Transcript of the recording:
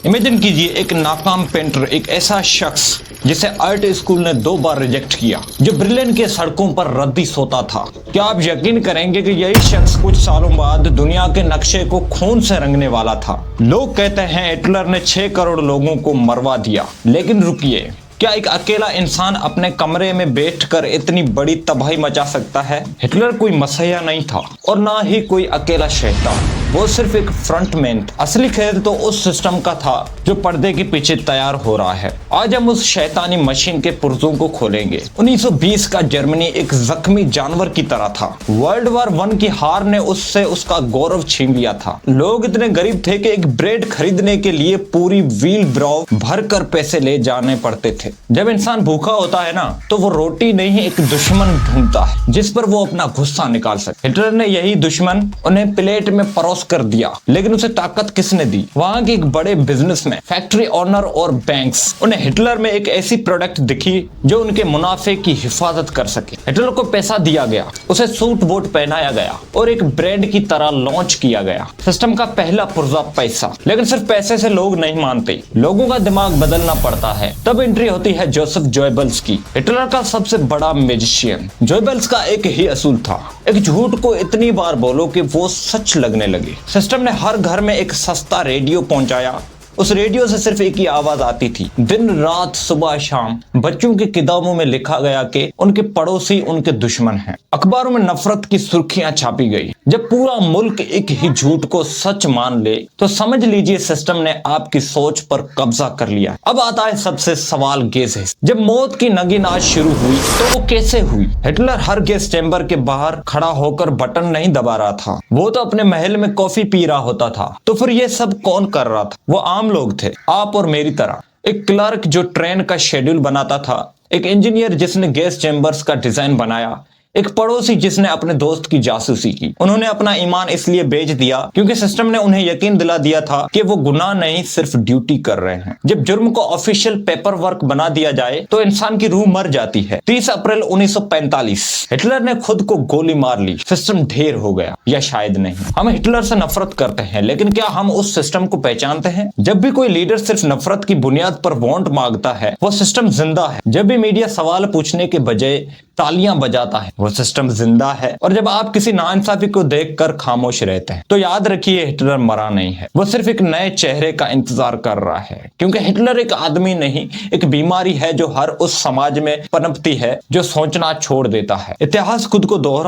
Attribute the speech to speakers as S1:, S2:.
S1: Imagine कीजिए एक नाकाम पेंटर, एक ऐसा शख्स जिसे आर्ट स्कूल ने 2 बार रिजेक्ट किया, जो ब्रिलेन के सड़कों पर रद्दी सोता था। क्या आप यकीन करेंगे कि यही शख्स कुछ सालों बाद दुनिया के नक्शे को खून से रंगने वाला था। लोग कहते हैं हिटलर ने 6 करोड़ लोगों को मरवा दिया, लेकिन रुकिए, क्या एक अकेला इंसान अपने कमरे में बैठकर इतनी बड़ी तबाही मचा सकता है? हिटलर कोई मसीहा नहीं था और ना ही कोई अकेला शैतान, वो सिर्फ एक फ्रंटमैन था। असली खेल तो उस सिस्टम का था जो पर्दे के पीछे तैयार हो रहा है। आज हम उस शैतानी मशीन के पुर्जों को खोलेंगे। 1920 का जर्मनी एक जख्मी जानवर की तरह था। वर्ल्ड वॉर 1 की हार ने उससे उसका गौरव छीन लिया था। लोग इतने गरीब थे कि एक ब्रेड खरीदने के लिए पूरी व्हील ब्राउ भर कर पैसे ले जाने पड़ते थे। जब इंसान भूखा होता है ना, तो वो रोटी नहीं एक दुश्मन ढूंढता है जिस पर वो अपना गुस्सा निकाल सके। हिटलर ने यही दुश्मन उन्हें प्लेट में परोस कर दिया, लेकिन उसे ताकत किसने दी? वहां के एक बड़े बिजनेसमैन, फैक्ट्री ओनर और बैंक्स। उन्हें हिटलर में एक ऐसी प्रोडक्ट दिखी जो उनके मुनाफे की हिफाजत कर सके। हिटलर को पैसा दिया गया, उसे सूट बूट पहनाया गया और एक ब्रांड की तरह लॉन्च किया गया। सिस्टम का पहला पुर्जा पैसा। लेकिन सिर्फ पैसे से लोग नहीं मानते, लोगों का दिमाग बदलना पड़ता है। तब एंट्री होती है जोसेफ गोएबल्स की, हिटलर का सबसे बड़ा मैजिशियन। गोएबल्स का एक ही असूल था, एक झूठ को इतनी बार बोलो कि वो सच लगने लगे। सिस्टम ने हर घर में एक सस्ता रेडियो पहुंचाया। उस रेडियो से सिर्फ एक ही आवाज आती थी, दिन रात सुबह शाम। बच्चों की किताबों में लिखा गया कि उनके पड़ोसी उनके दुश्मन हैं। अखबारों में नफरत की सुर्खियां छापी गई। जब पूरा मुल्क एक ही झूठ को सच मान ले, तो समझ लीजिए सिस्टम ने आपकी सोच पर कब्जा कर लिया। अब आता है सबसे सवाल गैस है। जब मौत की नगीनाज शुरू हुई तो वो कैसे हुई? हिटलर हर गैस चैम्बर के बाहर खड़ा होकर बटन नहीं दबा रहा था, वो तो अपने महल में कॉफी पी रहा होता था। तो फिर ये सब कौन कर रहा था? वो आम लोग थे, आप और मेरी तरह। एक क्लर्क जो ट्रेन का शेड्यूल बनाता था, एक इंजीनियर जिसने गैस चैम्बर्स का डिजाइन बनाया, एक पड़ोसी जिसने अपने दोस्त की जासूसी की। उन्होंने अपना ईमान इसलिए बेच दिया क्योंकि सिस्टम ने उन्हें यकीन दिला दिया था कि वो गुनाह नहीं सिर्फ ड्यूटी कर रहे हैं। जब जुर्म को ऑफिशियल पेपर वर्क बना दिया जाए तो इंसान की रूह मर जाती है। 30 अप्रैल 1945 हिटलर ने खुद को गोली मार ली। सिस्टम ढेर हो गया, या शायद नहीं। हम हिटलर से नफरत करते हैं, लेकिन क्या हम उस सिस्टम को पहचानते हैं? जब भी कोई लीडर सिर्फ नफरत की बुनियाद पर वोट मांगता है, वो सिस्टम जिंदा है। जब भी मीडिया सवाल पूछने के बजाय तालियां बजाता है, वो सिस्टम जिंदा है। और जब आप किसी नाइंसाफी को देखकर खामोश रहते हैं, तो याद रखिए हिटलर मरा नहीं है, वो सिर्फ एक नए चेहरे का इंतजार कर रहा है। क्योंकि हिटलर एक आदमी नहीं, एक बीमारी है जो हर उस समाज में पनपती है जो सोचना छोड़ देता है। इतिहास खुद को दोहरा